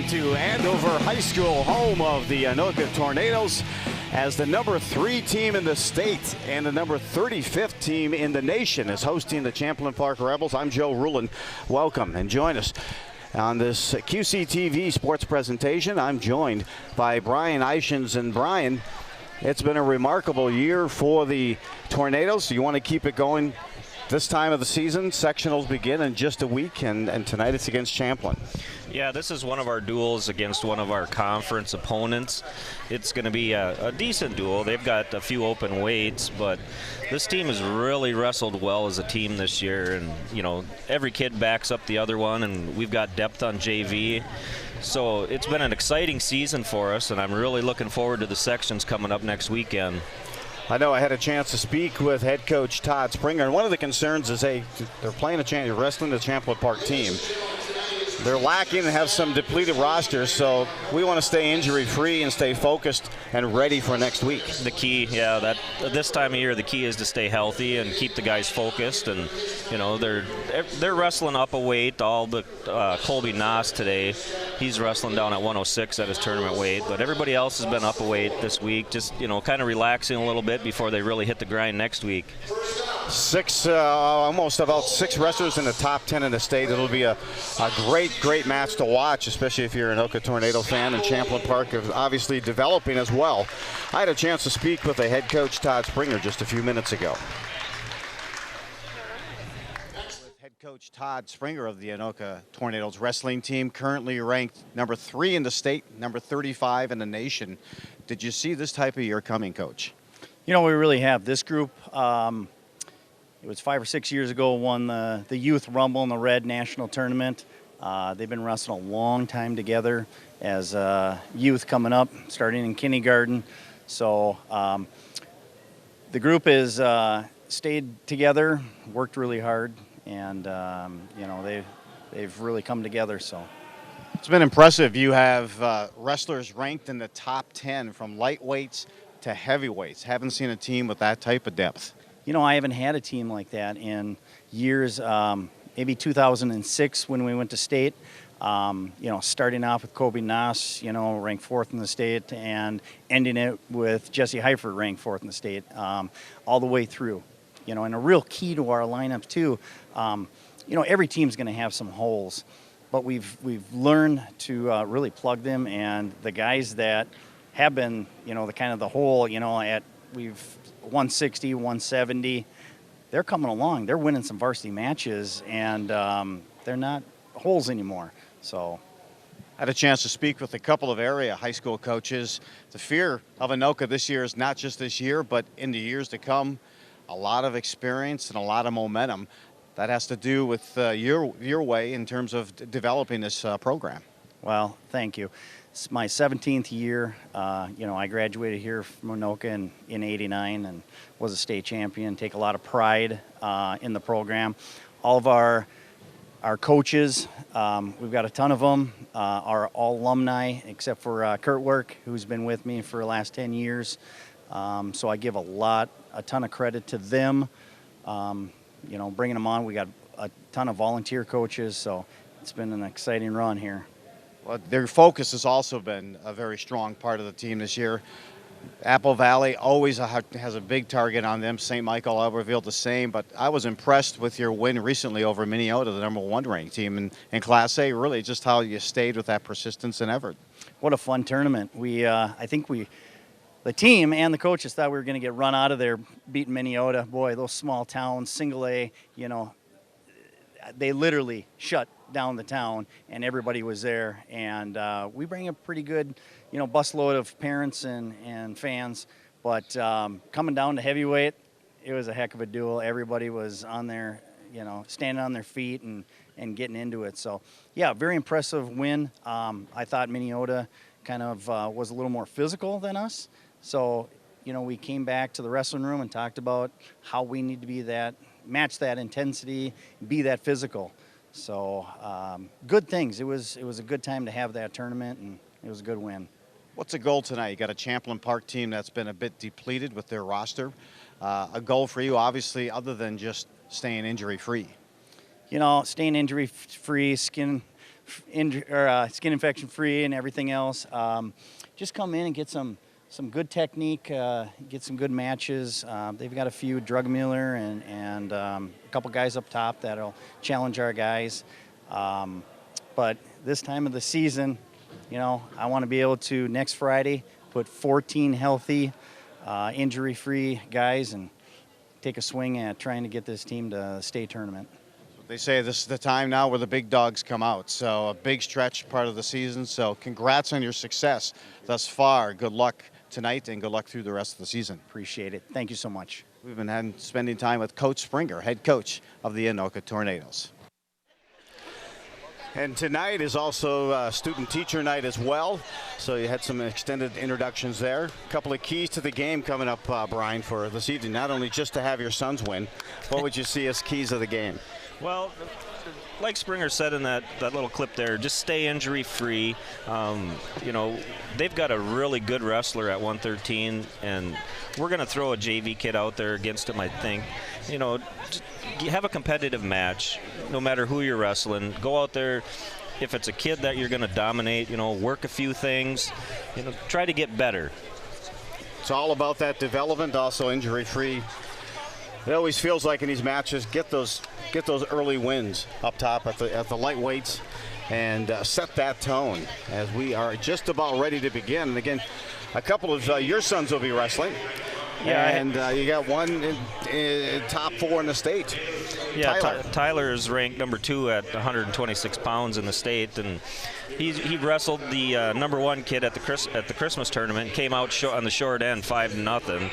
to Andover High School, home of the Anoka Tornadoes, as the number 3 team in the state and the number 35th team in the nation is hosting the Champlin Park Rebels. I'm Joe Rulin. Welcome and join us on this QCTV sports presentation. I'm joined by Brian Eichens. And Brian, it's been a remarkable year for the Tornadoes. You want to keep it going this time of the season? Sectionals begin in just a week, and tonight it's against Champlin. Yeah, this is one of our duels against one of our conference opponents. It's going to be a decent duel. They've got a few open weights, but this team has really wrestled well as a team this year. And, you know, every kid backs up the other one, and we've got depth on JV. So it's been an exciting season for us, and I'm really looking forward to the sections coming up next weekend. I know I had a chance to speak with head coach Todd Springer, and one of the concerns is they're playing wrestling the Champlin Park team. They're lacking and have some depleted rosters, so we want to stay injury-free and stay focused and ready for next week. The key, yeah, this time of year, the key is to stay healthy and keep the guys focused. And you know, they're wrestling up a weight. All the Colby Noss today, he's wrestling down at 106 at his tournament weight. But everybody else has been up a weight this week, just kind of relaxing a little bit before they really hit the grind next week. Almost about 6 wrestlers in the top 10 in the state. It'll be a great match to watch, especially if you're an Anoka Tornado fan, and Champlin Park is obviously developing as well. I had a chance to speak with the head coach Todd Springer just a few minutes ago. With head coach Todd Springer of the Anoka Tornadoes wrestling team, currently ranked number 3 in the state, number 35 in the nation. Did you see this type of year coming, Coach? You know, we really have. This group, it was 5 or 6 years ago, won the Youth Rumble in the Red National Tournament. They've been wrestling a long time together as youth coming up, starting in kindergarten. So the group has stayed together, worked really hard, and they've really come together. So it's been impressive. You have wrestlers ranked in the top 10 from lightweights to heavyweights. Haven't seen a team with that type of depth. You know, I haven't had a team like that in years. Maybe 2006 when we went to state. Starting off with Colby Noss, ranked 4th in the state, and ending it with Jesse Heifert, ranked 4th in the state, all the way through. And a real key to our lineup too. Every team's going to have some holes, but we've learned to really plug them. And the guys that have been, the hole, at we've 160, 170. They're coming along. They're winning some varsity matches, and they're not holes anymore. So, I had a chance to speak with a couple of area high school coaches. The fear of Anoka this year is not just this year, but in the years to come. A lot of experience and a lot of momentum. That has to do with your way in terms of developing this program. Well, thank you. It's my 17th year. I graduated here from Anoka in '89 and was a state champion. Take a lot of pride in the program. All of our coaches, we've got a ton of them, are all alumni except for Kurt Work, who's been with me for the last 10 years. So I give a ton of credit to them. Bringing them on. We got a ton of volunteer coaches, so it's been an exciting run here. Well, their focus has also been a very strong part of the team this year. Apple Valley always has a big target on them. St. Michael, Albertville, the same. But I was impressed with your win recently over Minneota, the number 1 ranked team in Class A. Really, just how you stayed with that persistence and effort. What a fun tournament. I think the team and the coaches thought we were going to get run out of there beating Minneota. Boy, those small towns, single A, they literally shut down the town, and everybody was there. And we bring a pretty good, busload of parents and fans. But coming down to heavyweight, it was a heck of a duel. Everybody was on there, standing on their feet and getting into it. So, yeah, very impressive win. I thought Minneota kind of was a little more physical than us. So, we came back to the wrestling room and talked about how we need to be match that intensity, be that physical. So good things. It was a good time to have that tournament, and it was a good win. What's the goal tonight? You got a Champlin Park team that's been a bit depleted with their roster. A goal for you, obviously, other than just staying injury-free. Staying injury-free, skin infection free and everything else. Just come in and get some good technique, get some good matches. They've got a few, Mueller and a couple guys up top that'll challenge our guys. But this time of the season, I want to be able to, next Friday, put 14 healthy, injury-free guys and take a swing at trying to get this team to the state tournament. They say this is the time now where the big dogs come out. So a big stretch part of the season. So congrats on your success thus far. Good luck tonight and good luck through the rest of the season. Appreciate it. Thank you so much. We've been spending time with Coach Springer, head coach of the Anoka Tornadoes. And tonight is also student teacher night as well. So you had some extended introductions there. A couple of keys to the game coming up, Brian, for this evening. Not only just to have your sons win, what would you see as keys of the game? Well, like Springer said in that little clip there, just stay injury free. They've got a really good wrestler at 113, and we're going to throw a JV kid out there against him, I think. Just have a competitive match, no matter who you're wrestling. Go out there. If it's a kid that you're going to dominate, work a few things. Try to get better. It's all about that development, also injury free. It always feels like in these matches, get those early wins up top at the lightweights and set that tone as we are just about ready to begin. And again, a couple of your sons will be wrestling. Yeah, and you got one in top 4 in the state. Yeah, Tyler is ranked number 2 at 126 pounds in the state, and he wrestled the #1 kid at the Christmas tournament. Came out on the short end, 5-0.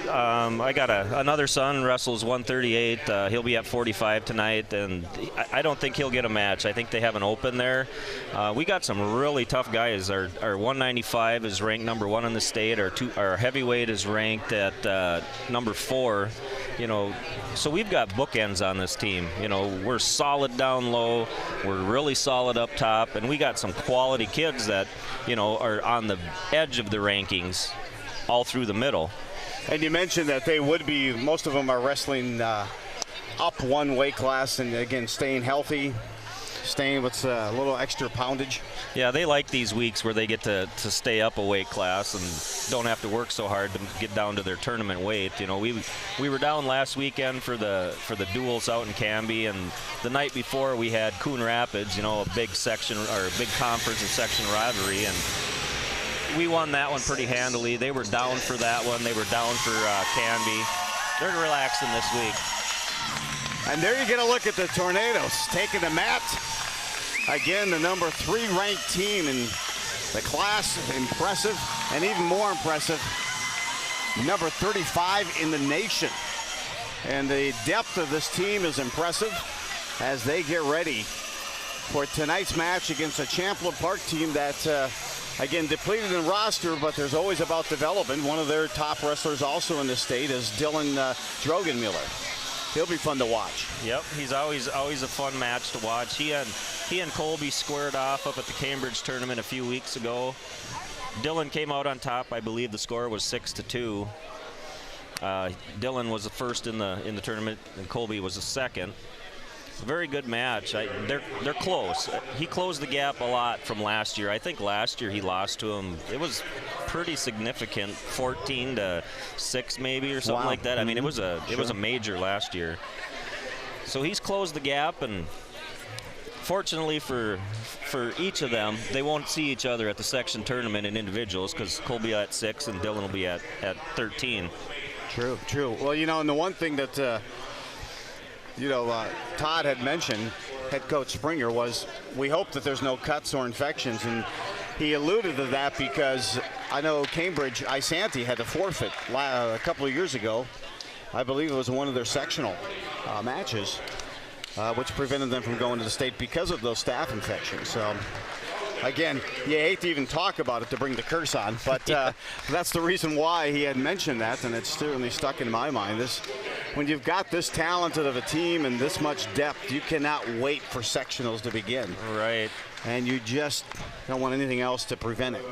I got another son, wrestles 138. He'll be at 45 tonight, and I don't think he'll get a match. I think they have an open there. We got some really tough guys. Our 195 is ranked #1 in the state. Our heavyweight is ranked at #4. So we've got bookends on this team. We're solid down low. We're really solid up top, and we got some quality kids that, are on the edge of the rankings all through the middle. And you mentioned that they would be, most of them are wrestling up one weight class and, again, staying healthy, staying with a little extra poundage. Yeah, they like these weeks where they get to stay up a weight class and don't have to work so hard to get down to their tournament weight. We were down last weekend for the duels out in Canby, and the night before we had Coon Rapids, a big section or a big conference and section rivalry, and we won that one pretty handily. They were down for that one. They were down for Canby. They're relaxing this week. And there you get a look at the Tornadoes taking the mat. Again, the #3 ranked team in the class. Impressive, and even more impressive, number 35 in the nation. And the depth of this team is impressive as they get ready for tonight's match against a Champlin Park team that again, depleted in roster, but there's always about development. One of their top wrestlers also in the state is Drogon Mueller. He'll be fun to watch. Yep, he's always a fun match to watch. He and Colby squared off up at the Cambridge tournament a few weeks ago. Dylan came out on top. I believe the score was 6-2. Dylan was the first in the tournament, and Colby was the second. Very good match. They're close. He closed the gap a lot from last year. I think last year he lost to him. It was pretty significant, 14-6 maybe or something like that. I mean, it was a major last year. So he's closed the gap, and fortunately for each of them, they won't see each other at the section tournament in individuals because Colby at 6 and Dylan will be at 13. True. Well, and the one thing that Todd had mentioned, head coach Springer, was we hope that there's no cuts or infections, and he alluded to that because I know Cambridge Isanti had to forfeit a couple of years ago. I believe it was one of their sectional matches, which prevented them from going to the state because of those staph infections. So again, you hate to even talk about it to bring the curse on, but that's the reason why he had mentioned that, and it's certainly stuck in my mind. When you've got this talented of a team and this much depth, you cannot wait for sectionals to begin. Right. And you just don't want anything else to prevent it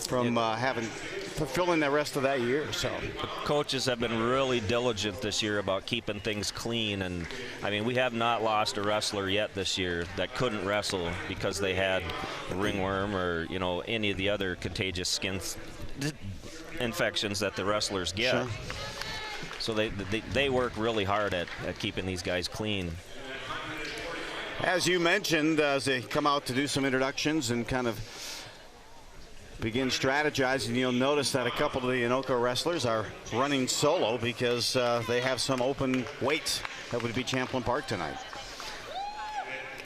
from having fulfilling the rest of that year. So the coaches have been really diligent this year about keeping things clean, and I mean, we have not lost a wrestler yet this year that couldn't wrestle because they had ringworm or any of the other contagious skin infections that the wrestlers get. Sure. So they work really hard at keeping these guys clean. As you mentioned, as they come out to do some introductions and kind of begin strategizing, you'll notice that a couple of the Anoka wrestlers are running solo because they have some open weights that would be Champlin Park tonight.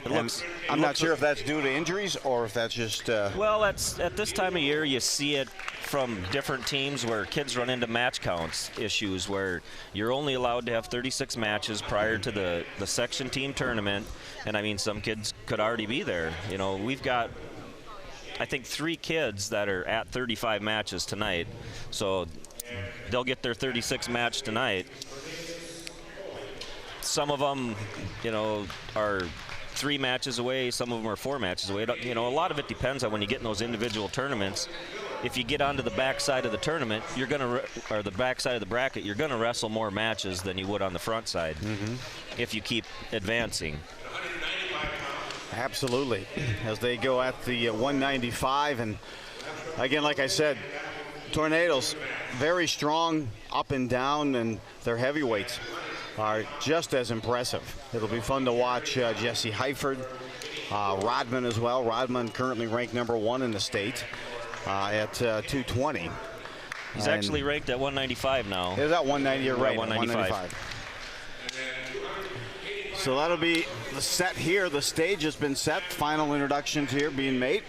I'm not sure if that's due to injuries or if that's just... Well, at this time of year, you see it from different teams where kids run into match counts issues where you're only allowed to have 36 matches prior to the section team tournament. And, I mean, some kids could already be there. We've got, I think, 3 kids that are at 35 matches tonight. So they'll get their 36 match tonight. Some of them, are 3 matches away. Some of them are 4 matches away. A lot of it depends on when you get in those individual tournaments. If you get onto the backside of the tournament, or the backside of the bracket, you're going to wrestle more matches than you would on the front side if you keep advancing. Absolutely. As they go at the 195, and again, like I said, Tornadoes very strong up and down, and their heavyweights are just as impressive. It'll be fun to watch Jesse Heiford, Rodman as well. Rodman currently ranked #1 in the state at 220. He's actually ranked at 195 now. Is that 190? You're right. 195. So that'll be the set here. The stage has been set. Final introductions here being made.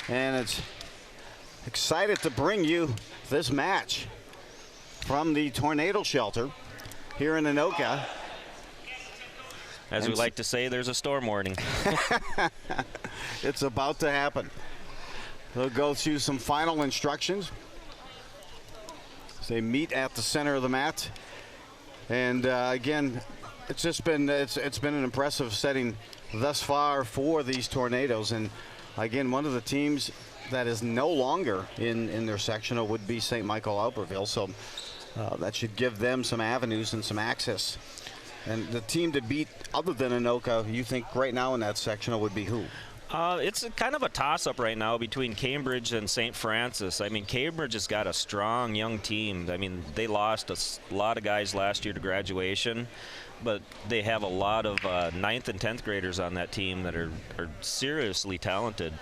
And it's excited to bring you this match from the Tornado Shelter here in Anoka. As we like to say, there's a storm warning. It's about to happen. They'll go through some final instructions. They meet at the center of the mat, and again, it's been an impressive setting thus far for these Tornadoes. And again, one of the teams that is no longer in their sectional would be St. Michael Albertville, so that should give them some avenues and some access. And the team to beat, other than Anoka, you think right now in that sectional would be who? It's kind of a toss-up right now between Cambridge and St. Francis. I mean, Cambridge has got a strong young team. I mean, they lost a lot of guys last year to graduation, but they have a lot of 9th and 10th graders on that team that are seriously talented.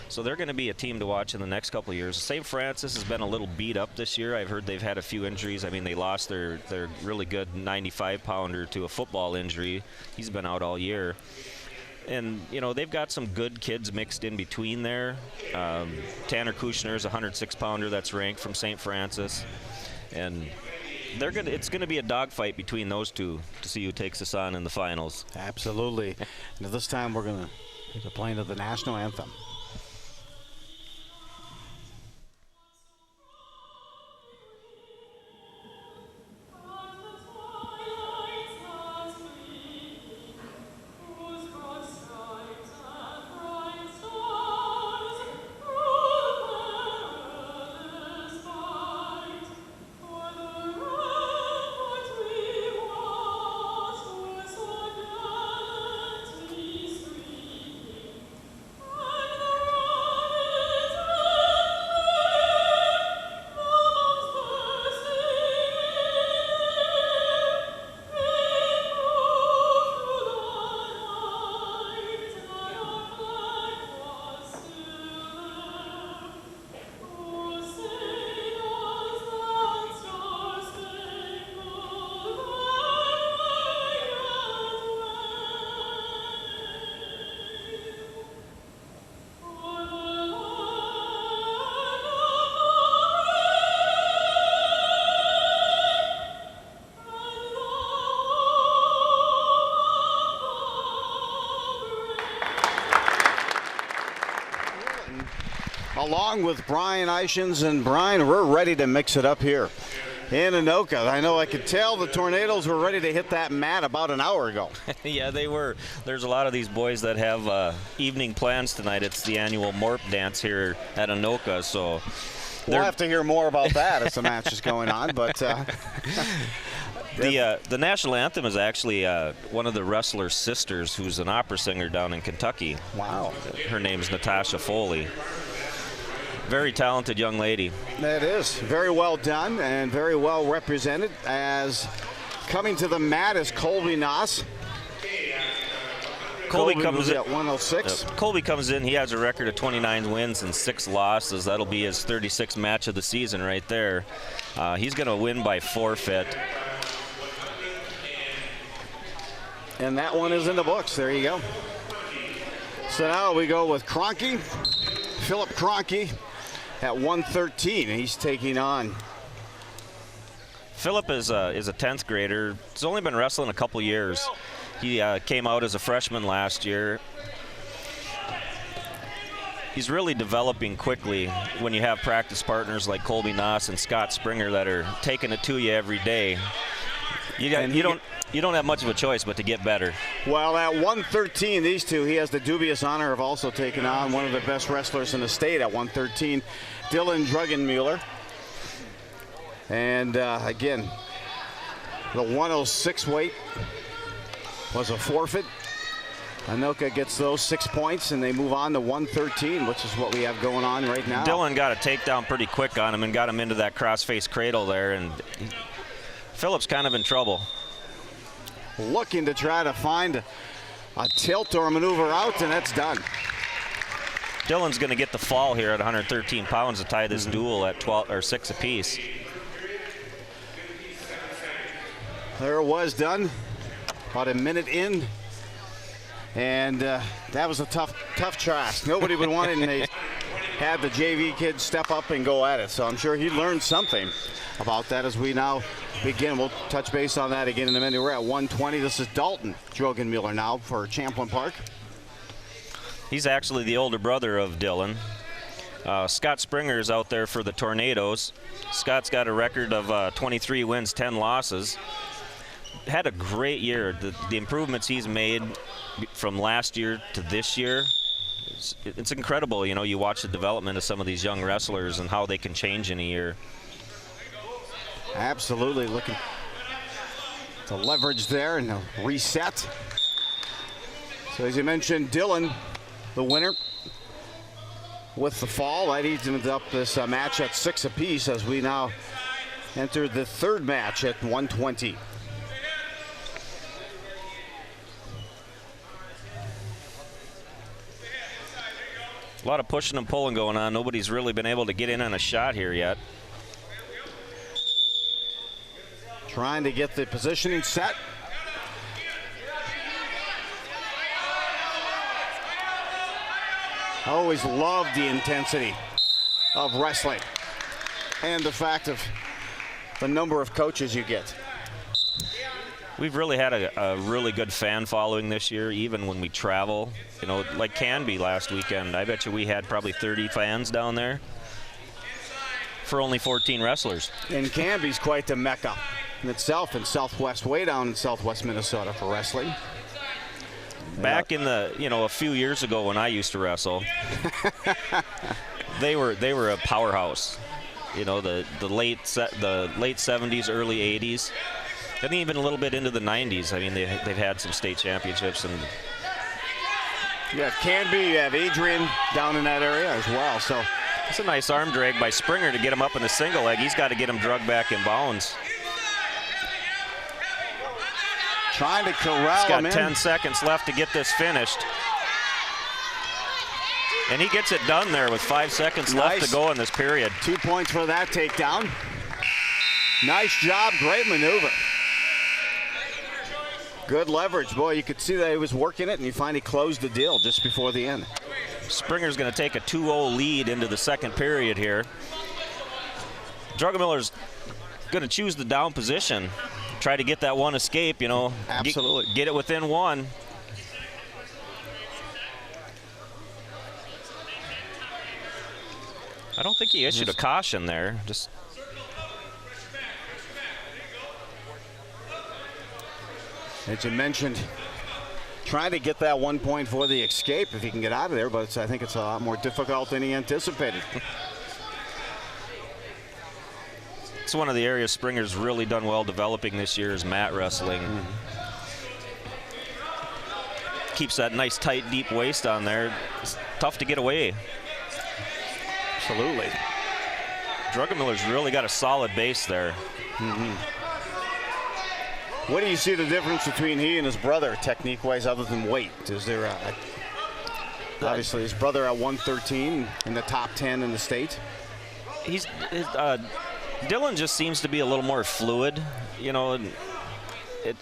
So they're going to be a team to watch in the next couple of years. St. Francis has been a little beat up this year. I've heard they've had a few injuries. I mean, they lost their really good 95-pounder to a football injury. He's been out all year. And, they've got some good kids mixed in between there. Tanner Kushner is a 106-pounder that's ranked from St. Francis. And it's going to be a dogfight between those two to see who takes us on in the finals. Absolutely. And this time we're going to be playing the national anthem. Along with Brian Eichens, and Brian, we're ready to mix it up here in Anoka. I know I could tell the Tornadoes were ready to hit that mat about an hour ago. Yeah, they were. There's a lot of these boys that have evening plans tonight. It's the annual Morp dance here at Anoka, so we'll have to hear more about that as the match is going on. But the national anthem is actually one of the wrestler's sisters, who's an opera singer down in Kentucky. Wow. Her name's Natasha Foley. Very talented young lady. That is very well done and very well represented. As coming to the mat is Colby Noss. Colby comes in at 106. Colby comes in. He has a record of 29 wins and 6 losses. That'll be his 36th match of the season right there. He's going to win by forfeit. And that one is in the books. There you go. So now we go with Kroenke, Philip Kroenke at 113. He's taking on. Philip is a 10th grader. He's only been wrestling a couple years. He came out as a freshman last year. He's really developing quickly when you have practice partners like Colby Noss and Scott Springer that are taking it to you every day. You don't have much of a choice but to get better. Well, at 113, these two, he has the dubious honor of also taking on one of the best wrestlers in the state at 113, Drogon Mueller. And again, the 106 weight was a forfeit. Anoka gets those 6 points, and they move on to 113, which is what we have going on right now. Dylan got a takedown pretty quick on him and got him into that cross-face cradle there, and Philip's kind of in trouble. Looking to try to find a tilt or a maneuver out, and that's done. Dylan's going to get the fall here at 113 pounds to tie this duel at 12 or 6 apiece. There it was done, about a minute in, and that was a tough task. Nobody would want it, and they had the JV kids step up and go at it. So I'm sure he learned something about that as we now begin. We'll touch base on that again in a minute. We're at 120. This is Dalton Drogon Miller now for Champlin Park. He's actually the older brother of Dylan. Scott Springer is out there for the Tornadoes. Scott's got a record of 23 wins, 10 losses. Had a great year. The improvements he's made from last year to this year, it's incredible. You know, you watch the development of some of these young wrestlers and how they can change in a year. Absolutely. Looking to leverage there and a reset. So as you mentioned, Dylan, the winner with the fall. That evens up this match at 6 apiece as we now enter the third match at 120. A lot of pushing and pulling going on. Nobody's really been able to get in on a shot here yet. Trying to get the positioning set. I always loved the intensity of wrestling and the fact of the number of coaches you get. We've really had a really good fan following this year, even when we travel. You know, like Canby last weekend, I bet you we had probably 30 fans down there for only 14 wrestlers. And Canby's quite the mecca in itself in Southwest, way down in Southwest Minnesota for wrestling. Back in the, you know, a few years ago when I used to wrestle, they were a powerhouse. You know, the late 70s, early 80s, and even a little bit into the 90s. I mean, they've had some state championships. And you have Canby, you have Adrian down in that area as well. So it's a nice arm drag by Springer to get him up in the single leg. He's got to get him drugged back in bounds. Trying to corral him in. He's got 10 seconds left to get this finished. And he gets it done there with 5 seconds left to go in this period. 2 points for that takedown. Nice job, great maneuver. Good leverage. Boy, you could see that he was working it, and he finally closed the deal just before the end. Springer's going to take a 2-0 lead into the second period here. Drogon Miller's going to choose the down position. Try to get that one escape, you know. Absolutely. Get it within one. I don't think he issued a caution there. Just As you mentioned, trying to get that 1 point for the escape if he can get out of there, but I think it's a lot more difficult than he anticipated. It's one of the areas Springer's really done well developing this year is mat wrestling. Keeps that nice, tight, deep waist on there. It's tough to get away. Absolutely. Drogon Miller's really got a solid base there. What do you see the difference between he and his brother technique-wise other than weight? Is there obviously his brother at 113 in the top 10 in the state? Dylan just seems to be a little more fluid, you know. And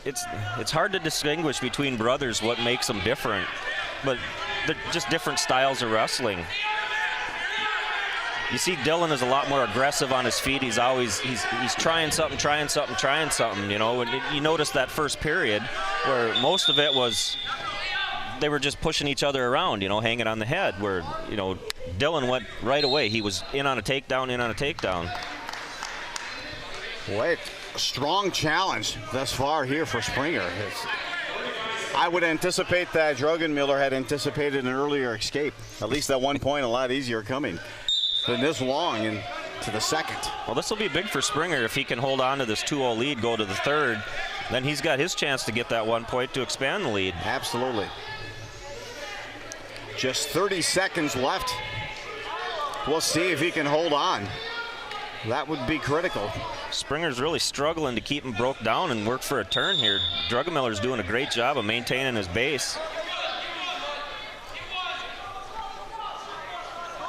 it's hard to distinguish between brothers what makes them different, but they're just different styles of wrestling. You see Dylan is a lot more aggressive on his feet. He's always he's trying something, you know. And you notice that first period where most of it was they were just pushing each other around, you know, hanging on the head, where, you know, Dylan went right away. He was in on a takedown. Boy, a strong challenge thus far here for Springer. I would anticipate that Drogon Miller had anticipated an earlier escape. At least that 1 point a lot easier coming than this long into the second. Well, this will be big for Springer if he can hold on to this 2-0 lead, go to the third. Then he's got his chance to get that 1 point to expand the lead. Absolutely. Just 30 seconds left. We'll see if he can hold on. That would be critical. Springer's really struggling to keep him broke down and work for a turn here. Drogon Miller's doing a great job of maintaining his base.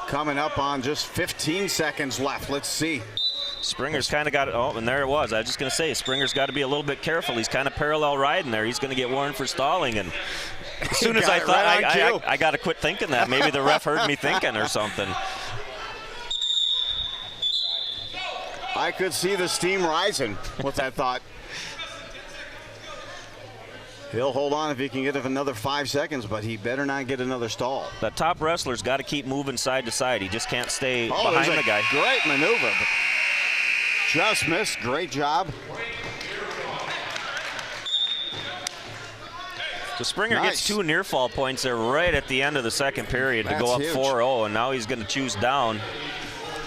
Coming up on just 15 seconds left. Let's see. Springer's kind of got it. Oh, and there it was. I was just going to say, Springer's got to be a little bit careful. He's kind of parallel riding there. He's going to get warned for stalling. And as soon as I thought, I got to quit thinking that. Maybe the ref heard me thinking or something. I could see the steam rising with that thought. He'll hold on if he can get it another 5 seconds, but he better not get another stall. The top wrestler's got to keep moving side to side. He just can't stay behind the guy. Great maneuver. Just missed. Great job. So Springer gets 2 near fall points there right at the end of the second period to go up 4-0, and now he's going to choose down.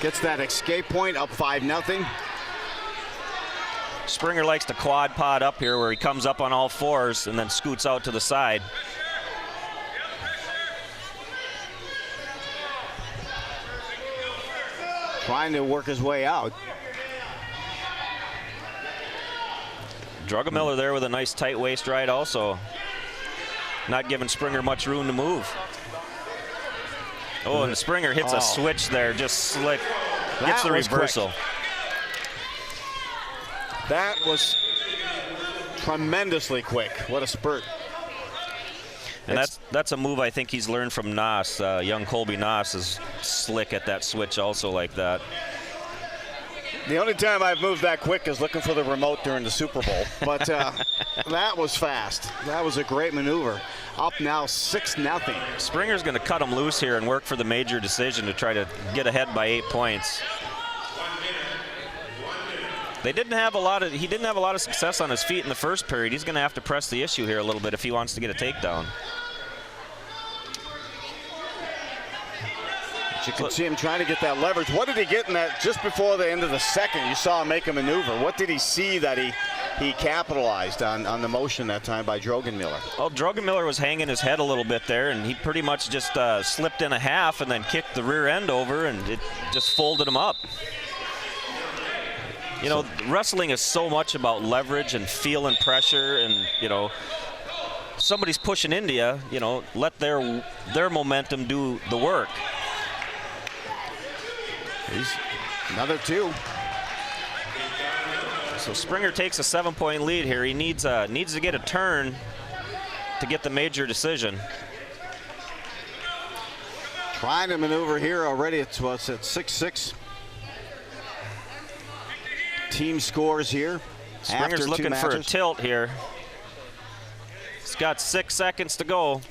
Gets that escape point up 5-0. Springer likes to quad pod up here where he comes up on all fours and then scoots out to the side. Trying to work his way out. Drogon Miller there with a nice tight waist ride also. Not giving Springer much room to move. Oh, and Springer hits a switch there, just slick. Gets the reversal. Quick. That was tremendously quick. What a spurt. And that's a move I think he's learned from Noss. Young Colby Noss is slick at that switch also like that. The only time I've moved that quick is looking for the remote during the Super Bowl. But that was fast. That was a great maneuver. Up now 6-0. Springer's going to cut him loose here and work for the major decision to try to get ahead by 8 points. He didn't have a lot of success on his feet in the first period. He's going to have to press the issue here a little bit if he wants to get a takedown. You can see him trying to get that leverage. What did he get in that just before the end of the second? You saw him make a maneuver. What did he see that he capitalized on the motion that time by Drogon Miller? Well, Drogon Miller was hanging his head a little bit there, and he pretty much just slipped in a half and then kicked the rear end over, and it just folded him up. You know, wrestling is so much about leverage and feeling pressure, and, you know, somebody's pushing into you, you know, let their momentum do the work. He's another 2. So Springer takes a 7-point lead here. He needs to get a turn to get the major decision. Trying to maneuver here already. It's at 6-6. Team scores here. Springer's looking for a tilt here. He's got 6 seconds to go.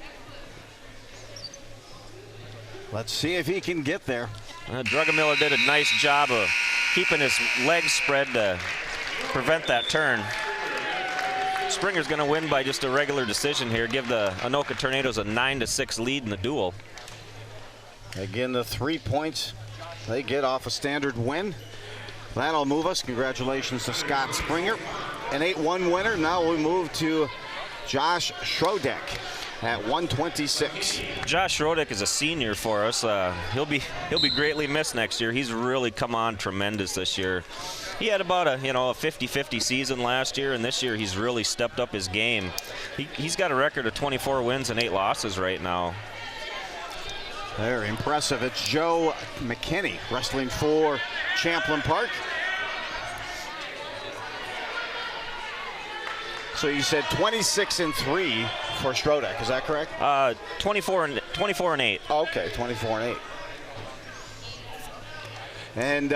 Let's see if he can get there. Drogon Miller did a nice job of keeping his legs spread to prevent that turn. Springer's going to win by just a regular decision here, give the Anoka Tornadoes a 9-6 lead in the duel. Again, the 3 points they get off a standard win. That'll move us. Congratulations to Scott Springer, an 8-1 winner. Now we move to Josh Schroeder at 126. Josh Schroeder is a senior for us. He'll be greatly missed next year. He's really come on tremendous this year. He had about a 50-50 season last year, and this year he's really stepped up his game. He's got a record of 24 wins and 8 losses right now. Very impressive. It's Joe McKinney wrestling for Champlin Park. So you said 26-3 for Schroeder, is that correct? 24 and 8. Okay, 24 and 8. And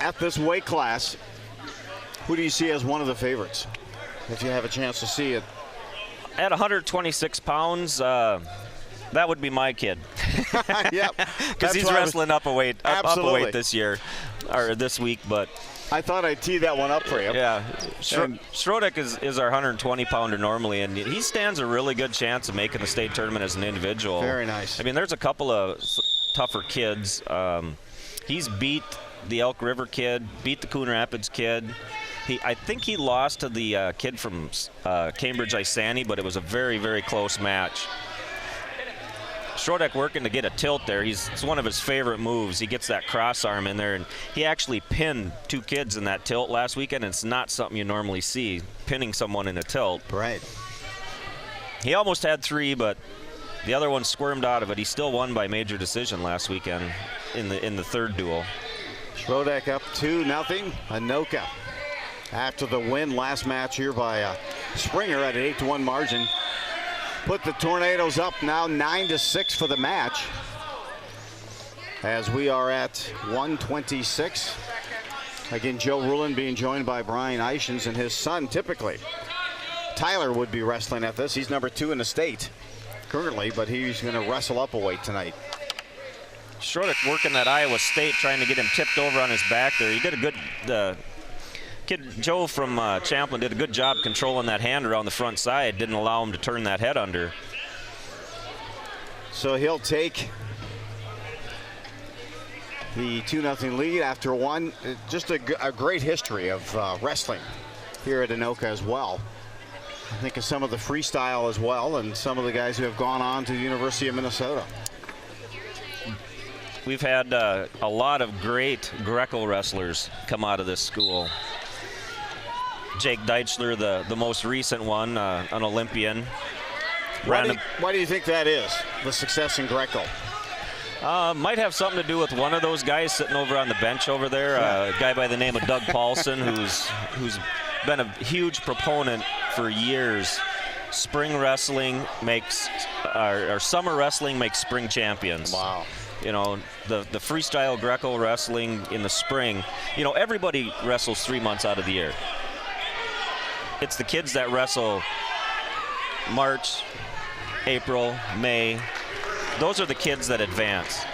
at this weight class, who do you see as one of the favorites, if you have a chance to see it? At 126 pounds, that would be my kid. Yep. Because he's wrestling up a weight this year, or this week, but I thought I'd tee that one up for you. Yeah. Schroeder is our 120-pounder normally, and he stands a really good chance of making the state tournament as an individual. Very nice. I mean, there's a couple of tougher kids. He's beat the Elk River kid, beat the Coon Rapids kid. I think he lost to the kid from Cambridge Isani, but it was a very, very close match. Schroeder working to get a tilt there. It's one of his favorite moves. He gets that cross arm in there, and he actually pinned 2 kids in that tilt last weekend. It's not something you normally see, pinning someone in a tilt. Right. He almost had 3, but the other one squirmed out of it. He still won by major decision last weekend in the third duel. Schroeder up 2-0. Anoka, after the win last match here by Springer at an 8-1 margin, put the Tornadoes up now 9-6 for the match, as we are at 126. Again, Joe Rulin being joined by Brian Eichens, and his son, typically Tyler, would be wrestling at this. He's number 2 in the state currently, but he's going to wrestle up a weight tonight. Schroeder working that Iowa State, trying to get him tipped over on his back there. He did a good kid Joe from Champlin did a good job controlling that hand around the front side, didn't allow him to turn that head under. So he'll take the 2-0 lead after one. Just a great history of wrestling here at Anoka as well. I think of some of the freestyle as well, and some of the guys who have gone on to the University of Minnesota. We've had a lot of great Greco wrestlers come out of this school. Jake Deichler, the most recent one, an Olympian. Why do you think that is, the success in Greco? Might have something to do with one of those guys sitting over on the bench over there, a guy by the name of Doug Paulson, who's been a huge proponent for years. Spring wrestling makes, or summer wrestling makes spring champions. Wow. You know, the freestyle Greco wrestling in the spring, everybody wrestles 3 months out of the year. It's the kids that wrestle March, April, May. Those are the kids that advance.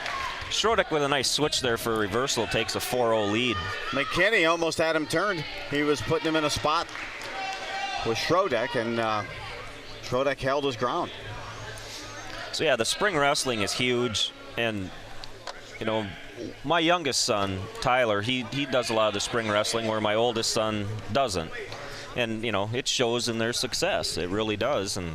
Schroeder with a nice switch there for a reversal takes a 4-0 lead. McKinney almost had him turned. He was putting him in a spot with Schroeder, and Schroeder held his ground. So yeah, the spring wrestling is huge, and my youngest son, Tyler, he does a lot of the spring wrestling where my oldest son doesn't. And, it shows in their success. It really does. And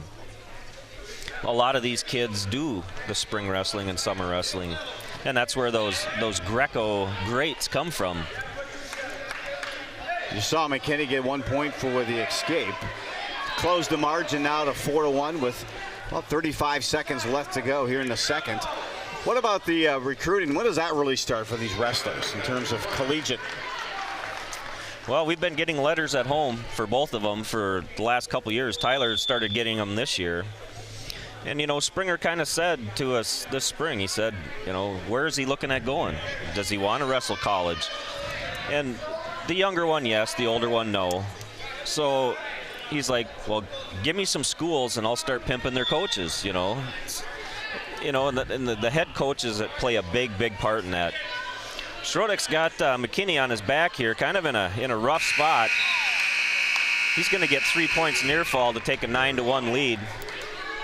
a lot of these kids do the spring wrestling and summer wrestling. And that's where those Greco greats come from. You saw McKinney get 1 point for the escape. Closed the margin now to 4-1 with about 35 seconds left to go here in the second. What about the recruiting? When does that really start for these wrestlers in terms of collegiate? Well, we've been getting letters at home for both of them for the last couple years. Tyler started getting them this year. And, Springer kind of said to us this spring, he said, where is he looking at going? Does he want to wrestle college? And the younger one, yes. The older one, no. So he's like, well, give me some schools and I'll start pimping their coaches, and the head coaches that play a big part in that. Schroeder's got McKinney on his back here, kind of in a rough spot. He's going to get 3 points near fall to take a 9-1 lead.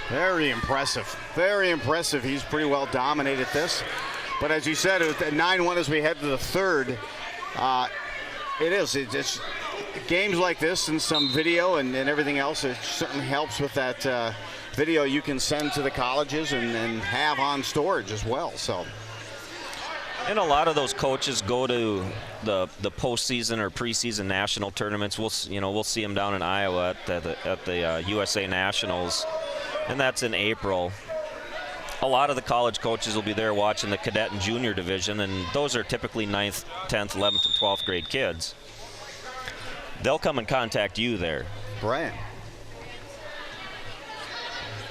Very impressive. Very impressive. He's pretty well dominated this. But as you said, at 9-1 as we head to the third, it's games like this and some video and everything else. It certainly helps with that video you can send to the colleges and have on storage as well. So. And a lot of those coaches go to the postseason or preseason national tournaments. We'll see them down in Iowa at the USA Nationals, and that's in April. A lot of the college coaches will be there watching the cadet and junior division, and those are typically 9th, 10th, 11th, and 12th grade kids. They'll come and contact you there. Right.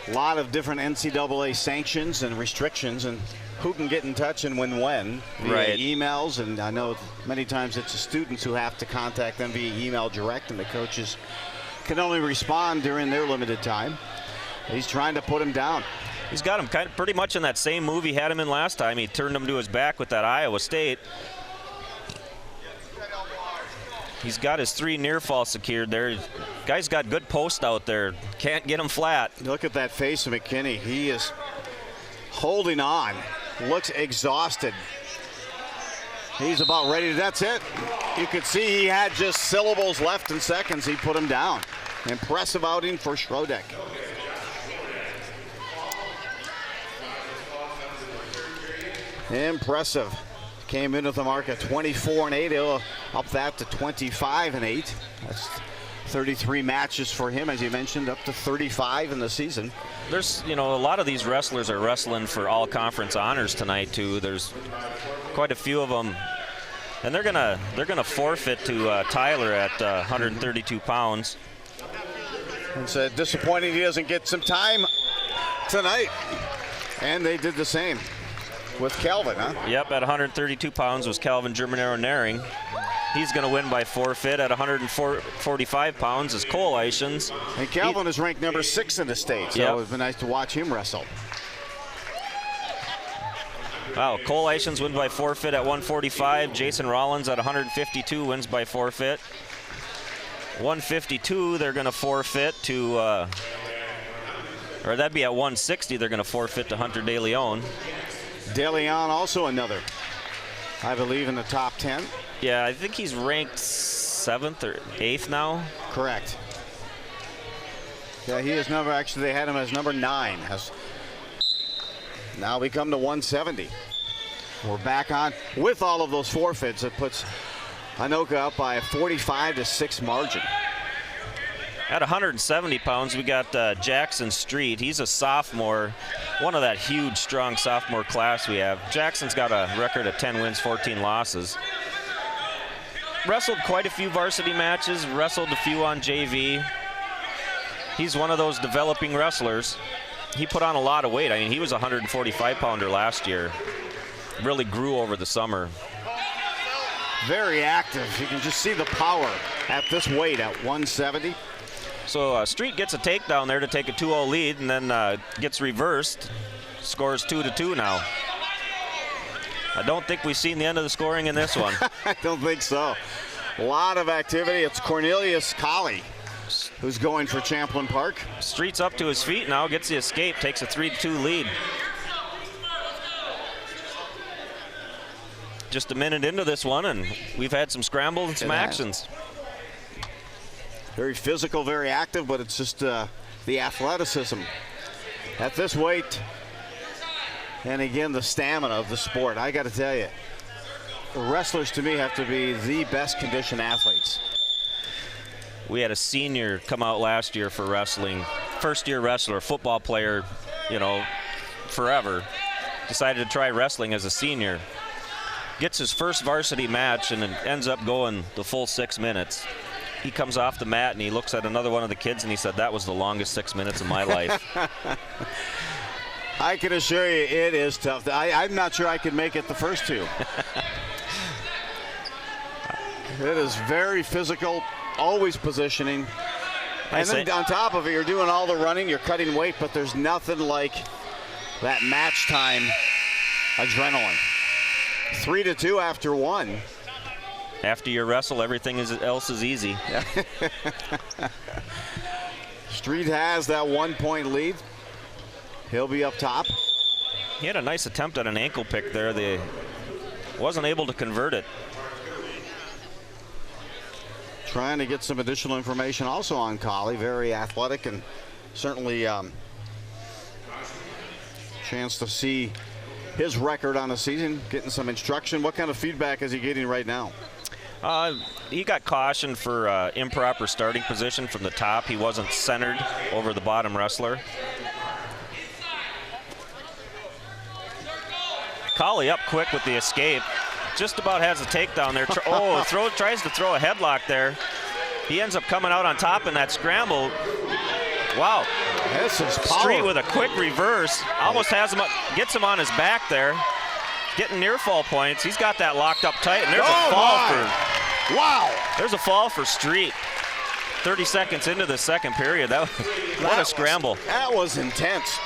A lot of different NCAA sanctions and restrictions, and who can get in touch and when via right. emails. And I know many times it's the students who have to contact them via email direct, and the coaches can only respond during their limited time. He's trying to put him down. He's got him pretty much in that same move he had him in last time. He turned him to his back with that Iowa State. He's got his 3 near fall secured there. Guy's got good post out there. Can't get him flat. Look at that face of McKinney. He is holding on. Looks exhausted. He's about ready to, that's it. You could see he had just syllables left in seconds. He put him down. Impressive outing for Schroeder. Impressive. Came in with a mark of 24-8. He'll up that to 25-8. That's 33 matches for him, as you mentioned, up to 35 in the season. There's, a lot of these wrestlers are wrestling for all conference honors tonight too. There's quite a few of them, and they're gonna forfeit to Tyler at 132 pounds. It's disappointing he doesn't get some time tonight, and they did the same with Calvin, huh? Yep, at 132 pounds was Calvin Germanero-Naring. He's going to win by forfeit. At 145 pounds is Cole Eichens. And Calvin is ranked number 6 in the state, so it's been nice to watch him wrestle. Wow, Cole Eichens wins by forfeit at 145. Jason Rollins at 152 wins by forfeit. 152, they're going to forfeit to, or that'd be at 160, they're going to forfeit to Hunter De Leon. De Leon also another, I believe, in the top 10. Yeah, I think he's ranked 7th or 8th now. Correct. Yeah, he is number, actually they had him as number 9. Now we come to 170. We're back on with all of those forfeits. It puts Anoka up by a 45-6 margin. At 170 pounds, we got Jackson Street. He's a sophomore, one of that huge, strong sophomore class we have. Jackson's got a record of 10 wins, 14 losses. Wrestled quite a few varsity matches, wrestled a few on JV. He's one of those developing wrestlers. He put on a lot of weight. I mean, he was a 145-pounder last year. Really grew over the summer. Very active. You can just see the power at this weight at 170. So Street gets a takedown there to take a 2-0 lead, and then gets reversed. Scores 2-2 now. I don't think we've seen the end of the scoring in this one. I don't think so. A lot of activity. It's Cornelius Colley who's going for Champlin Park. Street's up to his feet now, gets the escape, takes a 3-2 lead. Just a minute into this one, and we've had some scrambles and some actions. Very physical, very active, but it's just the athleticism at this weight. And again, the stamina of the sport. I got to tell you, wrestlers to me have to be the best conditioned athletes. We had a senior come out last year for wrestling. First-year wrestler, football player, forever. Decided to try wrestling as a senior. Gets his first varsity match and then ends up going the full 6 minutes. He comes off the mat and he looks at another one of the kids and he said, "That was the longest 6 minutes of my life." I can assure you it is tough. I'm not sure I could make it the first 2. It is very physical, always positioning. And then on top of it, you're doing all the running, you're cutting weight, but there's nothing like that match time adrenaline. 3-2 after 1. After you wrestle, everything else is easy. Street has that 1-point lead. He'll be up top. He had a nice attempt at an ankle pick there. They wasn't able to convert it. Trying to get some additional information also on Colley. Very athletic and certainly chance to see his record on the season, getting some instruction. What kind of feedback is he getting right now? He got cautioned for improper starting position from the top. He wasn't centered over the bottom wrestler. Colley up quick with the escape. Just about has a takedown there. Tries to throw a headlock there. He ends up coming out on top in that scramble. Wow. This is Street with a quick reverse. Almost has him up, gets him on his back there. Getting near fall points. He's got that locked up tight, and there's a fall for. Wow. There's a fall for Street. 30 seconds into the second period. What a scramble. That was intense.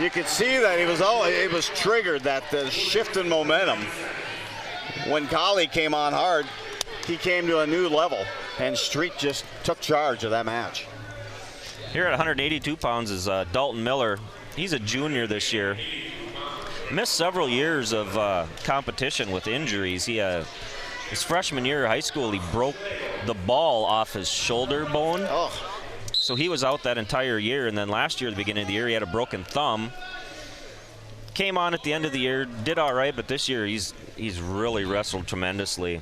You could see that it was triggered, that the shift in momentum. When Colley came on hard, he came to a new level, and Street just took charge of that match. Here at 182 pounds is Dalton Miller. He's a junior this year. Missed several years of competition with injuries. His freshman year of high school, he broke the ball off his shoulder bone. Oh. So he was out that entire year, and then last year at the beginning of the year, he had a broken thumb. Came on at the end of the year, did all right, but this year he's really wrestled tremendously.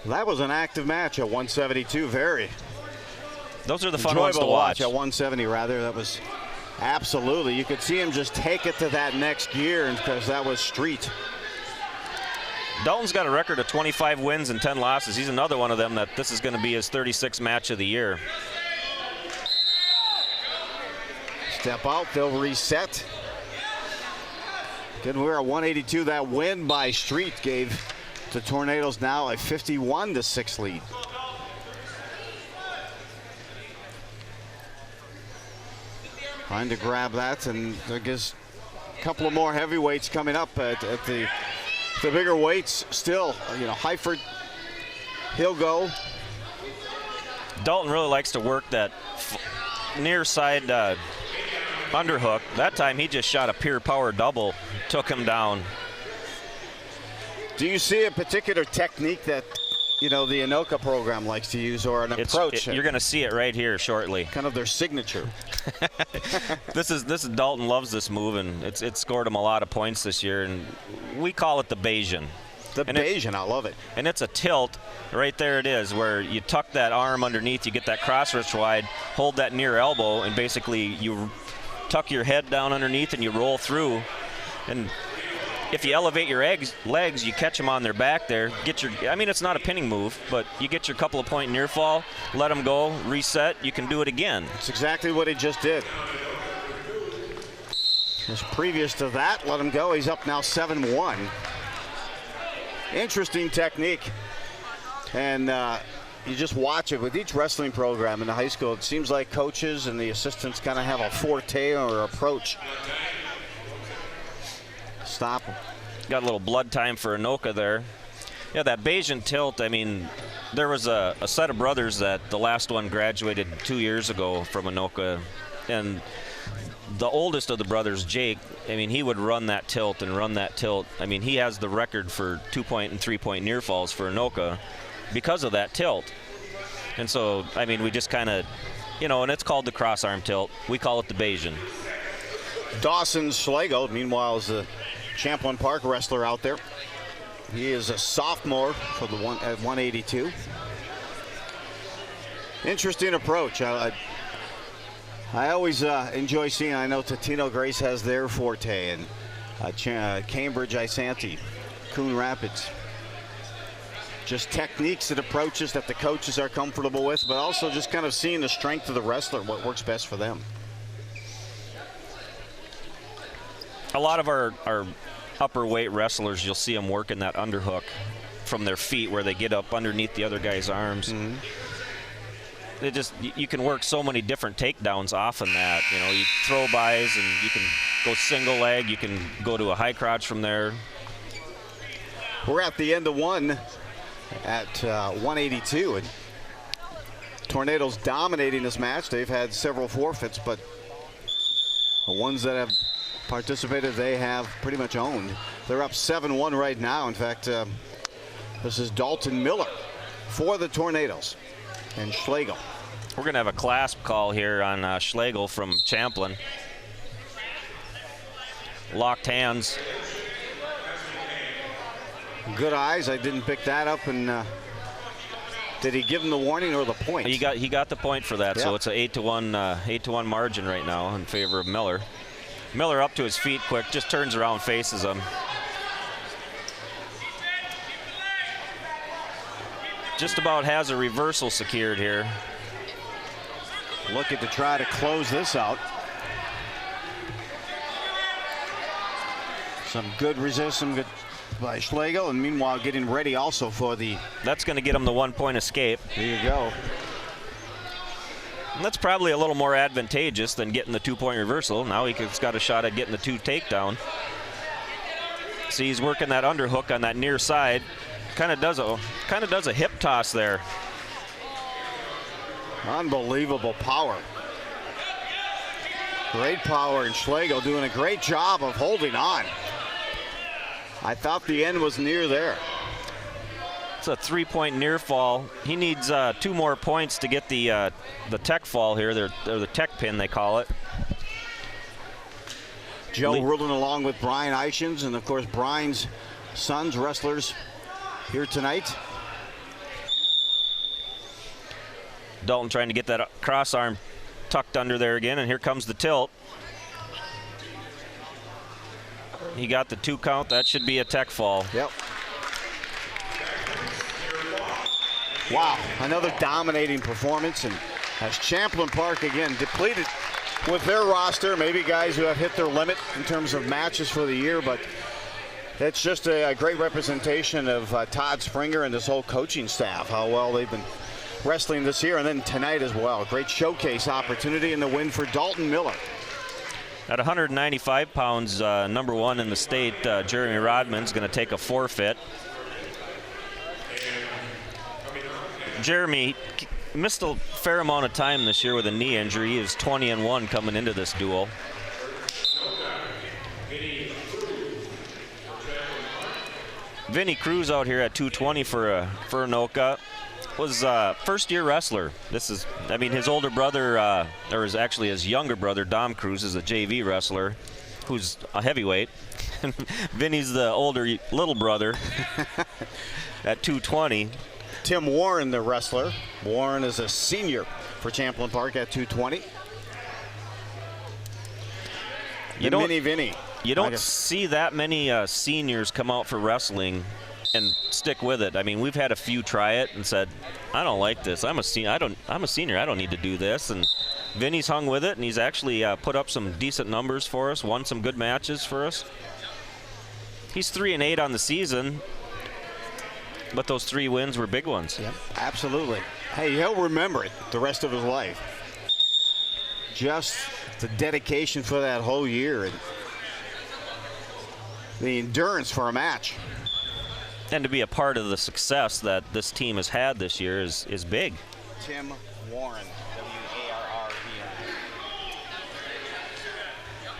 That was an active match at 172. Very. Those are the fun ones to watch. At 170, rather. That was absolutely. You could see him just take it to that next gear, because that was Street. Dalton's got a record of 25 wins and 10 losses. He's another one of them that this is going to be his 36th match of the year. Step out, they'll reset. Again, we're at 182. That win by Street gave the Tornadoes now a 51-6 lead. Trying to grab that, and I guess a couple of more heavyweights coming up at the bigger weights still. You know, Heifert, he'll go. Dalton really likes to work that near side underhook. That time he just shot a pure power double, took him down. Do you see a particular technique that, you know, the Anoka program likes to use, or an approach? You're going to see it right here shortly. Kind of their signature. This is Dalton loves this move, and it's scored him a lot of points this year, and we call it the Bayesian. Bayesian, I love it. And it's a tilt. Right there it is, where you tuck that arm underneath, you get that cross wrist wide, hold that near elbow, and basically you tuck your head down underneath and you roll through. And if you elevate your legs, you catch them on their back there. It's not a pinning move, but you get your couple of point near fall, let them go, reset, you can do it again. That's exactly what he just did. Just previous to that, let him go. He's up now 7-1. Interesting technique. And you just watch it with each wrestling program in the high school. It seems like coaches and the assistants kind of have a forte or approach. Stop him. Got a little blood time for Anoka there. Yeah, that Bayesian tilt, I mean, there was a set of brothers that the last one graduated 2 years ago from Anoka. And the oldest of the brothers, Jake, I mean, he would run that tilt and run that tilt. I mean, he has the record for 2-point and 3-point near falls for Anoka because of that tilt. And so, I mean, we just kind of, you know, and it's called the cross arm tilt. We call it the Bayesian. Dawson Schlegel, meanwhile, is the Champlin Park wrestler out there. He is a sophomore for the at 182. Interesting approach. I always enjoy seeing. I know Totino Grace has their forte, and Cambridge, Isanti, Coon Rapids. Just techniques and approaches that the coaches are comfortable with, but also just kind of seeing the strength of the wrestler, what works best for them. A lot of our upper weight wrestlers, you'll see them working that underhook from their feet where they get up underneath the other guy's arms. Mm-hmm. You can work so many different takedowns off of that. You know, you throw bys and you can go single leg, you can go to a high crotch from there. We're at the end of one. at 182. And Tornadoes dominating this match. They've had several forfeits, but the ones that have participated, they have pretty much owned. They're up 7-1 right now. In fact, this is Dalton Miller for the Tornadoes and Schlegel. We're going to have a clasp call here on Schlegel from Champlin. Locked hands. Good eyes. I didn't pick that up. And did he give him the warning or the point? He got the point for that. Yep. So it's an 8-1 margin right now in favor of Miller. Miller up to his feet quick, just turns around, faces him. Just about has a reversal secured here. Looking to try to close this out. Some good resistance by Schlegel, and meanwhile getting ready also for the... That's going to get him the 1-point escape. There you go. And that's probably a little more advantageous than getting the 2-point reversal. Now he's got a shot at getting the 2 takedown. See, he's working that underhook on that near side. Kind of does a hip toss there. Unbelievable power. Great power, and Schlegel doing a great job of holding on. I thought the end was near there. It's a 3-point near fall. He needs 2 more points to get the tech fall here, or the tech pin they call it. Joe ruling along with Brian Eichens, and of course Brian's sons, wrestlers, here tonight. Dalton trying to get that cross arm tucked under there again, and here comes the tilt. He got the 2 count. That should be a tech fall. Yep. Wow, another dominating performance, and as Champlin Park again depleted with their roster, maybe guys who have hit their limit in terms of matches for the year, but it's just a great representation of Todd Springer and this whole coaching staff, how well they've been wrestling this year, and then tonight as well. Great showcase opportunity in the win for Dalton Miller. At 195 pounds, number 1 in the state, Jeremy Rodman's going to take a forfeit. Jeremy missed a fair amount of time this year with a knee injury. He is 20-1 coming into this duel. Vinny Cruz out here at 220 for Anoka. Was first-year wrestler. His older brother, or his younger brother, Dom Cruz, is a JV wrestler who's a heavyweight. Vinny's the older little brother at 220. Tim Warren, the wrestler. Warren is a senior for Champlin Park at 220. Mini Vinny. You don't see that many seniors come out for wrestling and stick with it. I mean, we've had a few try it and said, I don't like this. I'm a senior. I don't need to do this. And Vinny's hung with it, and he's actually put up some decent numbers for us, won some good matches for us. He's 3-8 on the season, but those 3 wins were big ones. Yep, absolutely. Hey, he'll remember it the rest of his life. Just the dedication for that whole year and the endurance for a match. And to be a part of the success that this team has had this year is big. Tim Warren, W-A-R-R-E-N.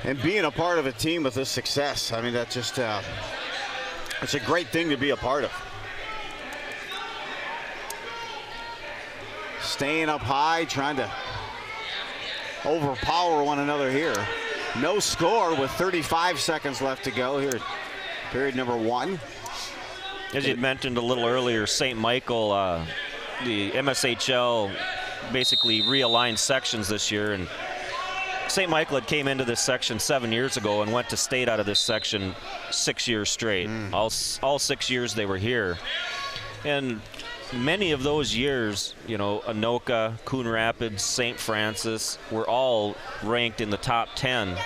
And being a part of a team with this success, I mean, that's just, it's a great thing to be a part of. Staying up high, trying to overpower one another here. No score with 35 seconds left to go here, period number 1. As you mentioned a little earlier, St. Michael, the MSHL basically realigned sections this year, and St. Michael had came into this section 7 years ago and went to state out of this section 6 years straight. All 6 years they were here. And many of those years, you know, Anoka, Coon Rapids, St. Francis were all ranked in the top 10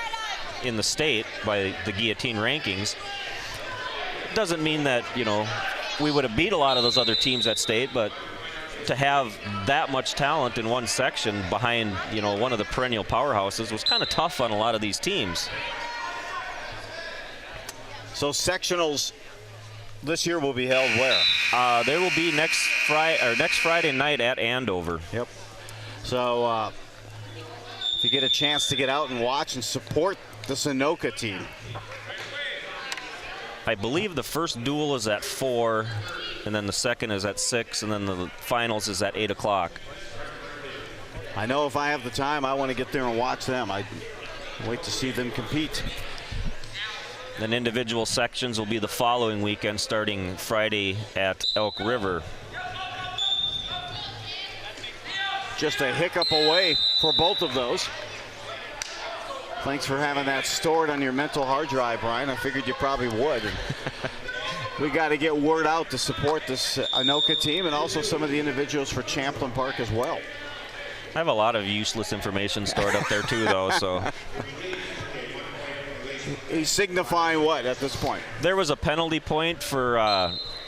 in the state by the Guillotine rankings. Doesn't mean that, you know, we would have beat a lot of those other teams at state, but to have that much talent in one section behind, you know, one of the perennial powerhouses was kind of tough on a lot of these teams. So sectionals this year will be held where? They will be next Friday night at Andover. Yep. So if you get a chance to get out and watch and support the Anoka team. I believe the first duel is at 4, and then the second is at 6, and then the finals is at 8 o'clock. I know if I have the time, I want to get there and watch them. I wait to see them compete. Then individual sections will be the following weekend, starting Friday at Elk River. Just a hiccup away for both of those. Thanks for having that stored on your mental hard drive, Brian. I figured you probably would. We got to get word out to support this Anoka team and also some of the individuals for Champlin Park as well. I have a lot of useless information stored up there too, though. So he's signifying what at this point? There was a penalty point for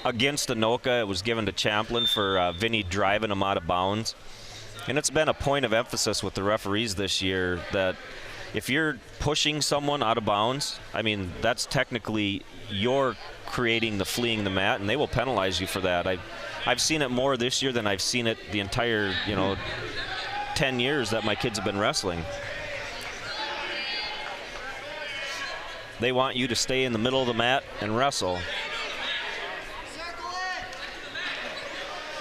against Anoka. It was given to Champlin for Vinny driving him out of bounds. And it's been a point of emphasis with the referees this year that if you're pushing someone out of bounds, I mean, that's technically you're creating the fleeing the mat, and they will penalize you for that. I've seen it more this year than I've seen it the entire, 10 years that my kids have been wrestling. They want you to stay in the middle of the mat and wrestle.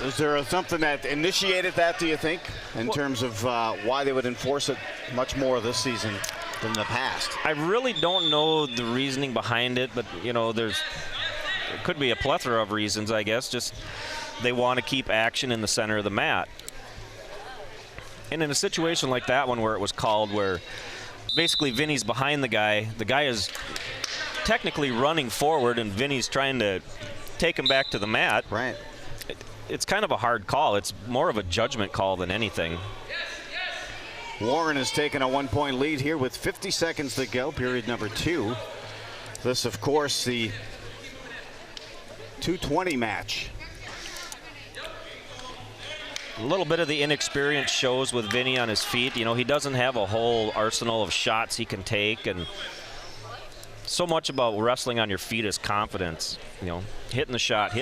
Is there something that initiated that, do you think, in terms of why they would enforce it much more this season than the past? I really don't know the reasoning behind it, but, there could be a plethora of reasons, I guess. Just they want to keep action in the center of the mat. And in a situation like that one where it was called where basically Vinny's behind the guy is technically running forward and Vinny's trying to take him back to the mat. Right. It's kind of a hard call. It's more of a judgment call than anything. Warren has taken a 1-point lead here with 50 seconds to go, period number 2. This, of course, the 2:20 match. A little bit of the inexperience shows with Vinny on his feet. He doesn't have a whole arsenal of shots he can take, and so much about wrestling on your feet is confidence. Hitting the shot,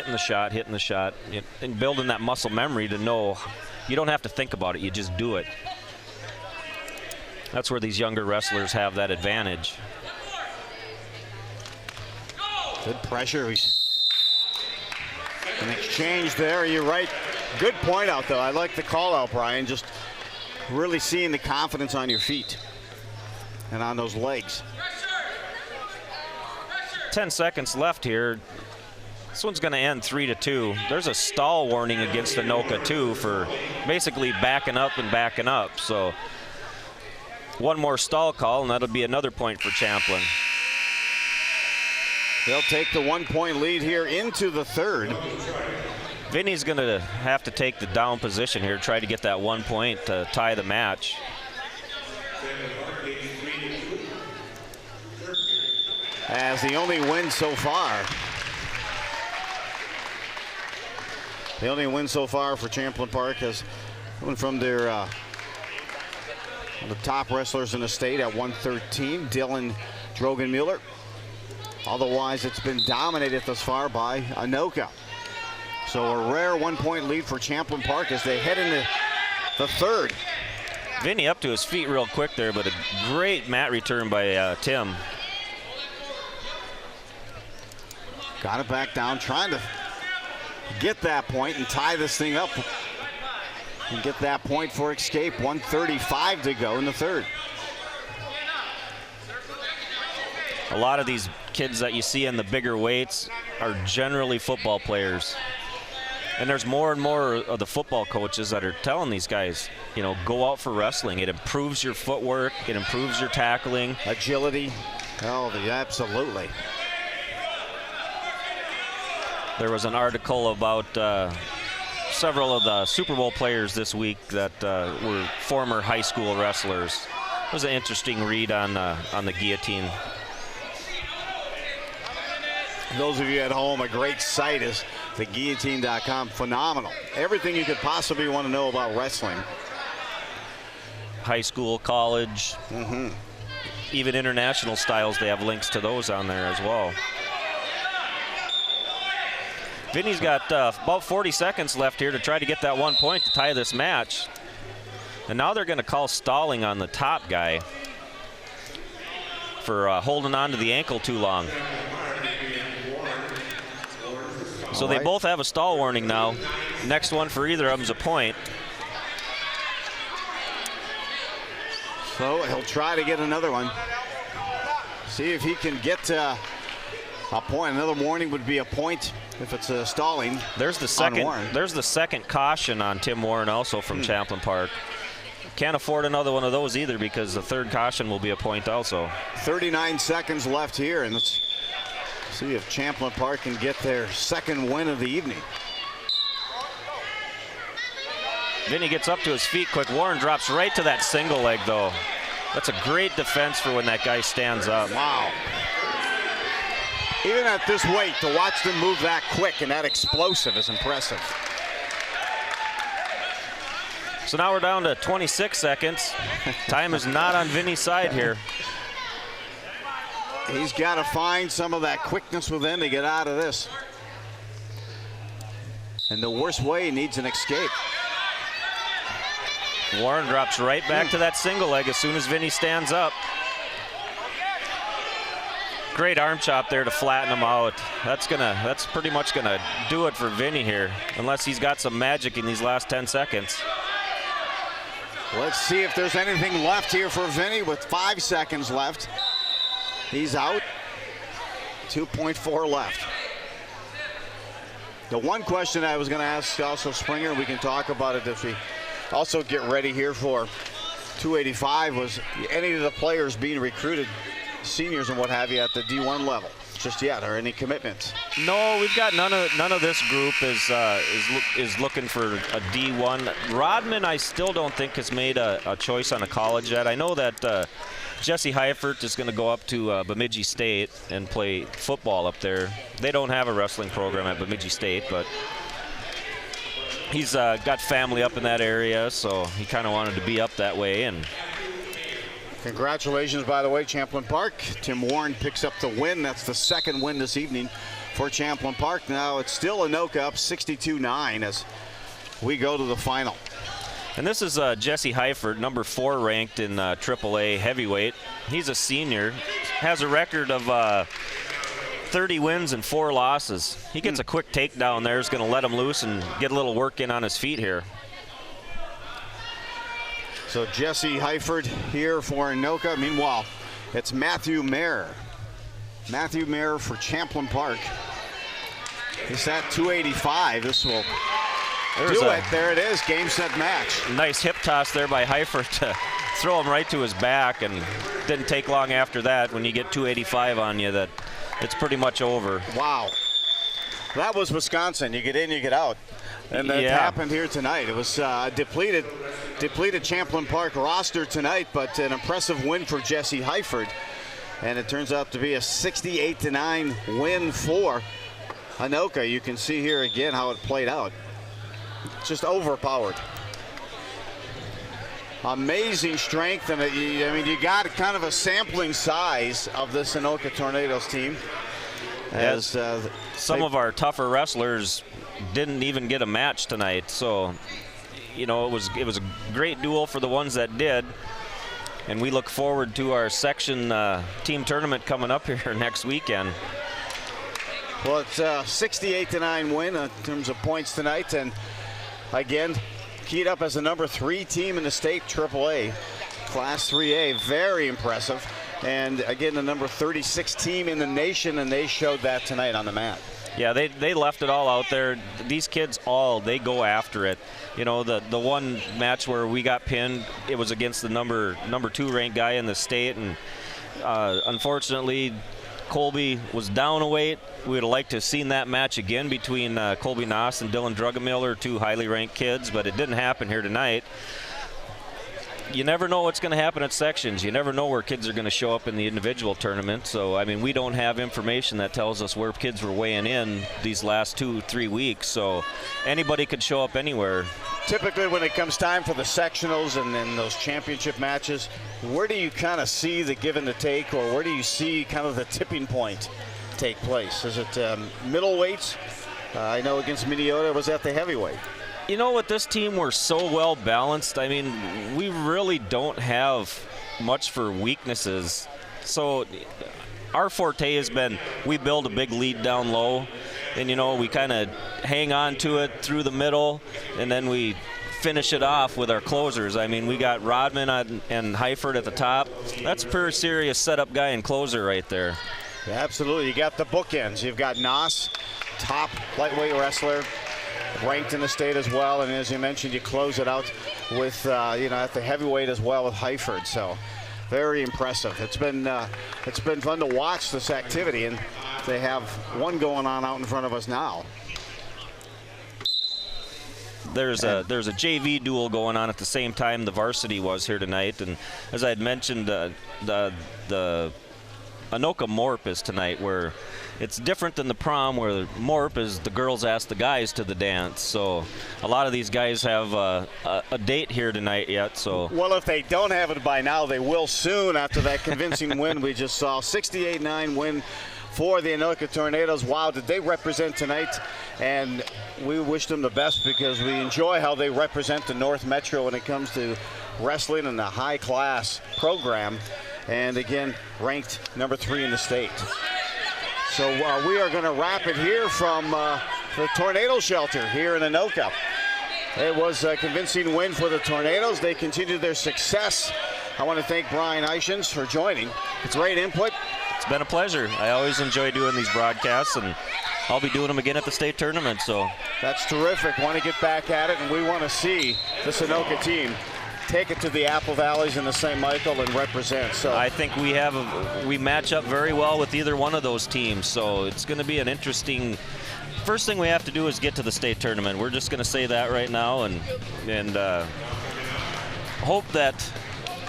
and building that muscle memory to know you don't have to think about it, you just do it. That's where these younger wrestlers have that advantage. Good pressure. An exchange there, you're right. Good point out, though. I like the call out, Brian. Just really seeing the confidence on your feet and on those legs. 10 seconds left here. This one's going to end 3-2. There's a stall warning against Anoka, too, for basically backing up. So one more stall call, and that'll be another point for Champlin. They'll take the 1-point lead here into the third. Vinny's going to have to take the down position here, try to get that 1 point to tie the match. As the only win so far. The only win so far for Champlin Park has coming from their the top wrestlers in the state at 113, Drogon Mueller. Otherwise, it's been dominated thus far by Anoka. So a rare 1-point lead for Champlin Park as they head into the third. Vinny up to his feet real quick there, but a great mat return by Tim. Got it back down, trying to get that point and tie this thing up and get that point for escape. 1:35 to go in the third. A lot of these kids that you see in the bigger weights are generally football players. And there's more and more of the football coaches that are telling these guys, go out for wrestling. It improves your footwork. It improves your tackling. Agility. Oh, absolutely. There was an article about several of the Super Bowl players this week that were former high school wrestlers. It was an interesting read on the guillotine. Those of you at home, a great site is theguillotine.com. Phenomenal. Everything you could possibly want to know about wrestling. High school, college, even international styles, they have links to those on there as well. Vinny's got about 40 seconds left here to try to get that 1 point to tie this match. And now they're going to call stalling on the top guy for holding on to the ankle too long. So they both have a stall warning now. Next one for either of them is a point. So he'll try to get another one. See if he can get a point. Another warning would be a point if it's a stalling. There's the second caution on Tim Warren also from Champlin Park. Can't afford another one of those either because the third caution will be a point also. 39 seconds left here, and let's see if Champlin Park can get their second win of the evening. Vinny gets up to his feet quick. Warren drops right to that single leg though. That's a great defense for when that guy stands up. Wow. Even at this weight, to watch them move that quick and that explosive is impressive. So now we're down to 26 seconds. Time is not on Vinny's side here. He's got to find some of that quickness within to get out of this. And the worst way, he needs an escape. Warren drops right back to that single leg as soon as Vinny stands up. Great arm chop there to flatten him out. That's pretty much gonna do it for Vinny here, unless he's got some magic in these last 10 seconds. Let's see if there's anything left here for Vinny with 5 seconds left. He's out. 2.4 left. The one question I was going to ask also Springer, we can talk about it if we also get ready here for 285, was any of the players being recruited, seniors and what have you, at the D1 level just yet, or any commitments? No, we've got none of this group is looking for a D1. Rodman, I still don't think has made a choice on a college yet. I know that Jesse Heifert is going to go up to Bemidji State and play football up there. They don't have a wrestling program at Bemidji State, but he's got family up in that area, so he kind of wanted to be up that way. And congratulations, by the way, Champlin Park. Tim Warren picks up the win. That's the second win this evening for Champlin Park. Now it's still Anoka up 62-9 as we go to the final. And this is Jesse Heifert, number 4 ranked in AAA heavyweight. He's a senior, has a record of 30 wins and 4 losses. He gets a quick takedown there. Is going to let him loose and get a little work in on his feet here. So Jesse Heifert here for Anoka. Meanwhile, it's Matthew Mayer. Matthew Mayer for Champlin Park. He's at 285. This will do it. There it is. Game, set, match. Nice hip toss there by Heifert to throw him right to his back, and didn't take long after that. When you get 285 on you, that it's pretty much over. Wow. That was Wisconsin. You get in, you get out. And that happened here tonight. It was depleted Champlin Park roster tonight, but an impressive win for Jesse Heifert. And it turns out to be a 68-9 win for Anoka. You can see here again how it played out. Just overpowered. Amazing strength, and I mean, you got kind of a sampling size of this Anoka Tornadoes team. As some of our tougher wrestlers didn't even get a match tonight, so you know, it was a great duel for the ones that did, and we look forward to our section team tournament coming up here next weekend. Well, it's a 68-9 win in terms of points tonight, and again, keyed up as the number 3 team in the state AAA, Class 3A. Very impressive. And again, the number 36 team in the nation, and they showed that tonight on the mat. Yeah, they left it all out there. These kids they go after it. You know, the one match where we got pinned, it was against the number 2 ranked guy in the state, and unfortunately Colby was down a weight. We would have liked to have seen that match again between Colby Noss and Dylan Drugamiller, 2 highly ranked kids, but it didn't happen here tonight. You never know what's going to happen at sections. You never know where kids are going to show up in the individual tournament. So, I mean, we don't have information that tells us where kids were weighing in these last 2-3 weeks. So anybody could show up anywhere. Typically when it comes time for the sectionals and then those championship matches, where do you kind of see the give and the take, or where do you see kind of the tipping point take place? Is it middleweights I know against Minnesota was at the heavyweight. You know, with this team, we're so well balanced. I mean, we really don't have much for weaknesses. So our forte has been we build a big lead down low, and, you know, we kind of hang on to it through the middle, and then we finish it off with our closers. I mean, we got Rodman and Heifert at the top. That's a pretty serious setup guy and closer right there. Yeah, absolutely. You got the bookends. You've got Nas, top lightweight wrestler, ranked in the state as well, and as you mentioned, you close it out with at the heavyweight as well with Heifert. So very impressive. It's been fun to watch this activity, and they have one going on out in front of us now. There's a JV duel going on at the same time the varsity was here tonight, and as I had mentioned, the Anoka Morp is tonight, where it's different than the prom, where the Morp is the girls ask the guys to the dance. So a lot of these guys have a date here tonight yet. So well, if they don't have it by now, they will soon after that convincing win we just saw. 68-9 win for the Anoka Tornadoes. Wow, did they represent tonight? And we wish them the best because we enjoy how they represent the North Metro when it comes to wrestling and the high-class program. And again, ranked number 3 in the state. So we are going to wrap it here from the Tornado Shelter here in Anoka. It was a convincing win for the Tornadoes. They continued their success. I want to thank Brian Eichens for joining. It's great input. It's been a pleasure. I always enjoy doing these broadcasts, and I'll be doing them again at the state tournament. So that's terrific. Want to get back at it, and we want to see the Anoka team take it to the Apple Valleys and the St. Michael and represent. So I think we match up very well with either one of those teams. So it's going to be an interesting. First thing we have to do is get to the state tournament. We're just going to say that right now, and hope that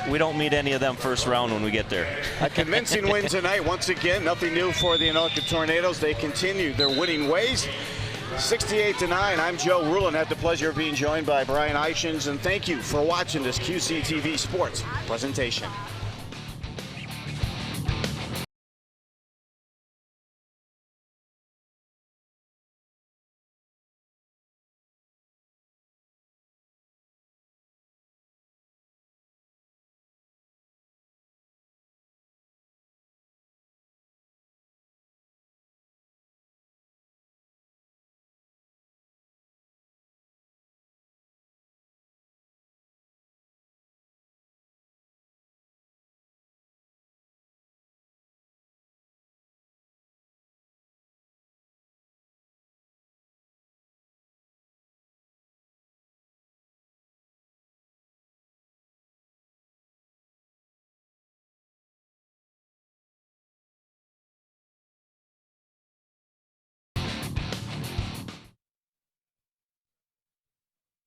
we don't meet any of them first round when we get there. A convincing win tonight. Once again, nothing new for the Anoka Tornadoes. They continue their winning ways. 68-9. I'm Joe Rulin. Had the pleasure of being joined by Brian Eichens, and thank you for watching this QCTV Sports presentation.